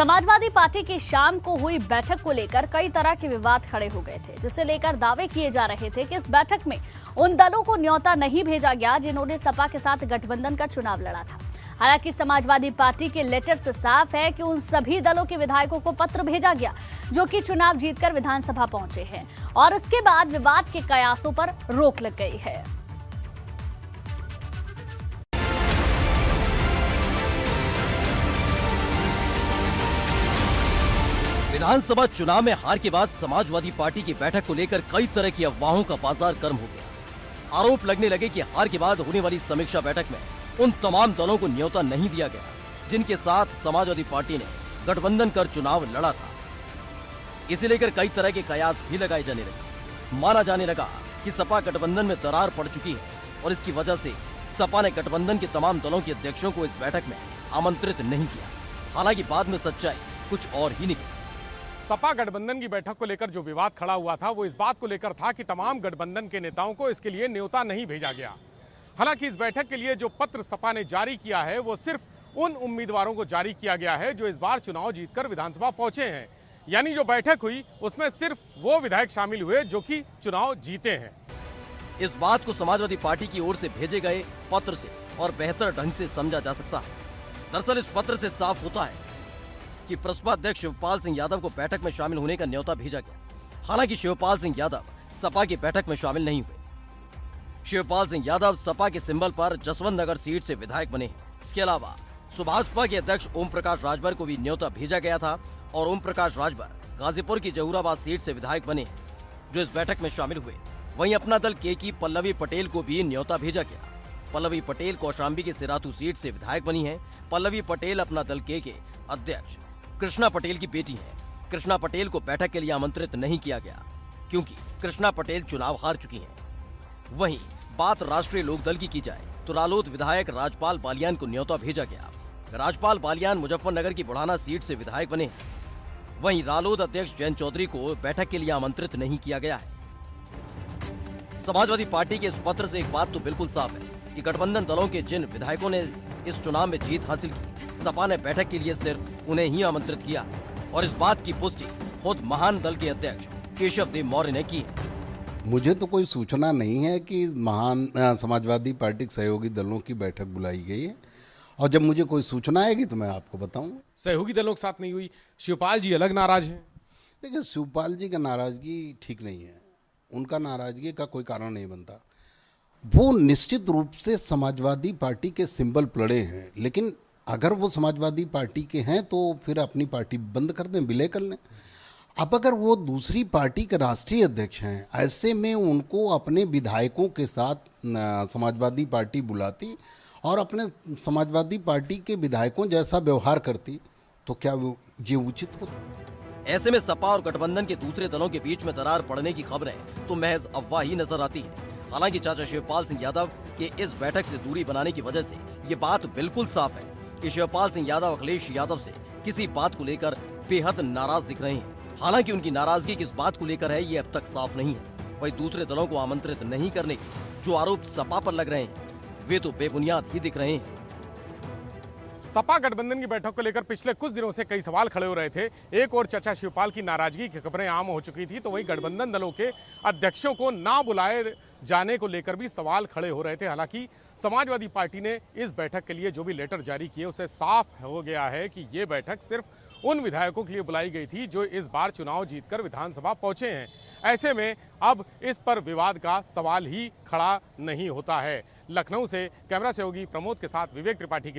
Samajwadi party की शाम को हुई बैठक को लेकर कई तरह के विवाद खड़े हो गए थे, जिसे लेकर दावे किए जा रहे थे कि इस बैठक में उन दलों को न्योता नहीं भेजा गया जिन्होंने सपा के साथ गठबंधन का चुनाव लड़ा था। हालांकि समाजवादी पार्टी के लेटर से साफ है कि उन सभी दलों के विधायकों को पत्र भेजा गया जो कि चुनाव जीतकर विधानसभा पहुंचे हैं और इसके बाद विवाद के कयासों पर रोक लग गई है। विधानसभा चुनाव में हार के बाद समाजवादी पार्टी की बैठक को लेकर कई तरह की अफवाहों का बाजार गर्म हो गया। आरोप लगने लगे कि हार के बाद होने वाली समीक्षा बैठक में उन तमाम दलों को न्योता नहीं दिया गया जिनके साथ समाजवादी पार्टी ने गठबंधन कर चुनाव लड़ा था। इसे लेकर कई तरह के कयास भी लगाए जाने लगे। माना जाने लगा कि सपा गठबंधन में दरार पड़ चुकी है और इसकी वजह से सपा ने गठबंधन के तमाम दलों के अध्यक्षों को इस बैठक में आमंत्रित नहीं किया। हालांकि बाद में सच्चाई कुछ और ही निकली। सपा गठबंधन की बैठक को लेकर जो विवाद खड़ा हुआ था वो इस बात को लेकर था कि तमाम गठबंधन के नेताओं को इसके लिए न्योता नहीं भेजा गया। हालांकि इस बैठक के लिए जो पत्र सपा ने जारी किया है वो सिर्फ उन उम्मीदवारों को जारी किया गया है जो इस बार चुनाव जीतकर विधानसभा पहुंचे हैं। यानी जो बैठक हुई उसमें सिर्फ वो विधायक शामिल हुए जो कि चुनाव जीते हैं। इस बात को समाजवादी पार्टी की ओर से भेजे गए पत्र से और बेहतर ढंग से समझा जा सकता है। दरअसल इस पत्र से साफ होता है कि प्रसपा अध्यक्ष शिवपाल सिंह यादव को बैठक में शामिल होने का न्योता भेजा गया। हालांकि शिवपाल सिंह यादव सपा की बैठक में शामिल नहीं हुए। शिवपाल सिंह यादव सपा के सिंबल पर जसवंत नगर सीट से विधायक बने हैं। इसके अलावा सुभाषपा के अध्यक्ष ओम प्रकाश राजभर को भी न्योता भेजा गया था और ओम प्रकाश राजभर गाजीपुर की जहूराबाद सीट से विधायक बने हैं जो इस बैठक में शामिल हुए। वहीं अपना दल के की पल्लवी पटेल को भी न्योता भेजा गया। पल्लवी पटेल कौशाम्बी की सिराथू सीट से विधायक बनी है। पल्लवी पटेल अपना दल के अध्यक्ष कृष्णा पटेल की बेटी है। कृष्णा पटेल को बैठक के लिए आमंत्रित नहीं किया गया क्योंकि कृष्णा पटेल चुनाव हार चुकी हैं। वहीं बात राष्ट्रीय लोकदल की जाए तो रालोद विधायक राजपाल बालियान को न्योता भेजा गया। राजपाल बालियान मुजफ्फरनगर की बुढ़ाना सीट से विधायक बने हैं। वहीं रालोद अध्यक्ष जयंत चौधरी को बैठक के लिए आमंत्रित नहीं किया गया है। समाजवादी पार्टी के इस पत्र से एक बात तो बिल्कुल साफ है कि गठबंधन दलों के जिन विधायकों ने इस चुनाव में जीत हासिल की, सपा ने बैठक के लिए सिर्फ उन्हें ही आमंत्रित किया और इस बात की पुष्टि खुद महान दल के अध्यक्ष केशव देव मौर्य ने की है। मुझे तो कोई सूचना नहीं है कि महान समाजवादी पार्टी के सहयोगी दलों की बैठक बुलाई गई है और जब मुझे कोई सूचना आएगी तो मैं आपको बताऊंगा। सहयोगी दलों के साथ नहीं हुई। शिवपाल जी अलग नाराज हैं। देखिए, शिवपाल जी का नाराजगी ठीक नहीं है। उनका नाराजगी का कोई कारण नहीं बनता। वो निश्चित रूप से समाजवादी पार्टी के सिंबल पड़े हैं, लेकिन अगर वो समाजवादी पार्टी के हैं तो फिर अपनी पार्टी बंद कर दें, विलय कर लें। अब अगर वो दूसरी पार्टी के राष्ट्रीय अध्यक्ष हैं, ऐसे में उनको अपने विधायकों के साथ समाजवादी पार्टी बुलाती और अपने समाजवादी पार्टी के विधायकों जैसा व्यवहार करती तो क्या ये उचित होता? ऐसे में सपा और गठबंधन के दूसरे दलों के बीच में दरार पड़ने की खबरें तो महज अफवाह ही नजर आती है। हालांकि चाचा शिवपाल सिंह यादव के इस बैठक से दूरी बनाने की वजह से ये बात बिल्कुल साफ है कि शिवपाल सिंह यादव अखिलेश यादव से किसी बात को लेकर बेहद नाराज दिख रहे हैं। हालांकि उनकी नाराजगी किस बात को लेकर है ये अब तक साफ नहीं है। वही दूसरे दलों को आमंत्रित नहीं करने के जो आरोप सपा पर लग रहे हैं वे तो बेबुनियाद ही दिख रहे हैं। सपा गठबंधन की बैठक को लेकर पिछले कुछ दिनों से कई सवाल खड़े हो रहे थे। एक और चचा शिवपाल की नाराजगी की खबरें आम हो चुकी थी तो वही गठबंधन दलों के अध्यक्षों को ना बुलाए जाने को लेकर भी सवाल खड़े हो रहे थे। हालांकि समाजवादी पार्टी ने इस बैठक के लिए जो भी लेटर जारी किए उसे साफ हो गया है कि ये बैठक सिर्फ उन विधायकों के लिए बुलाई गई थी जो इस बार चुनाव जीतकर विधानसभा पहुंचे हैं। ऐसे में अब इस पर विवाद का सवाल ही खड़ा नहीं होता है। लखनऊ से कैमरा सहयोगी प्रमोद के साथ विवेक त्रिपाठी की रिपोर्ट।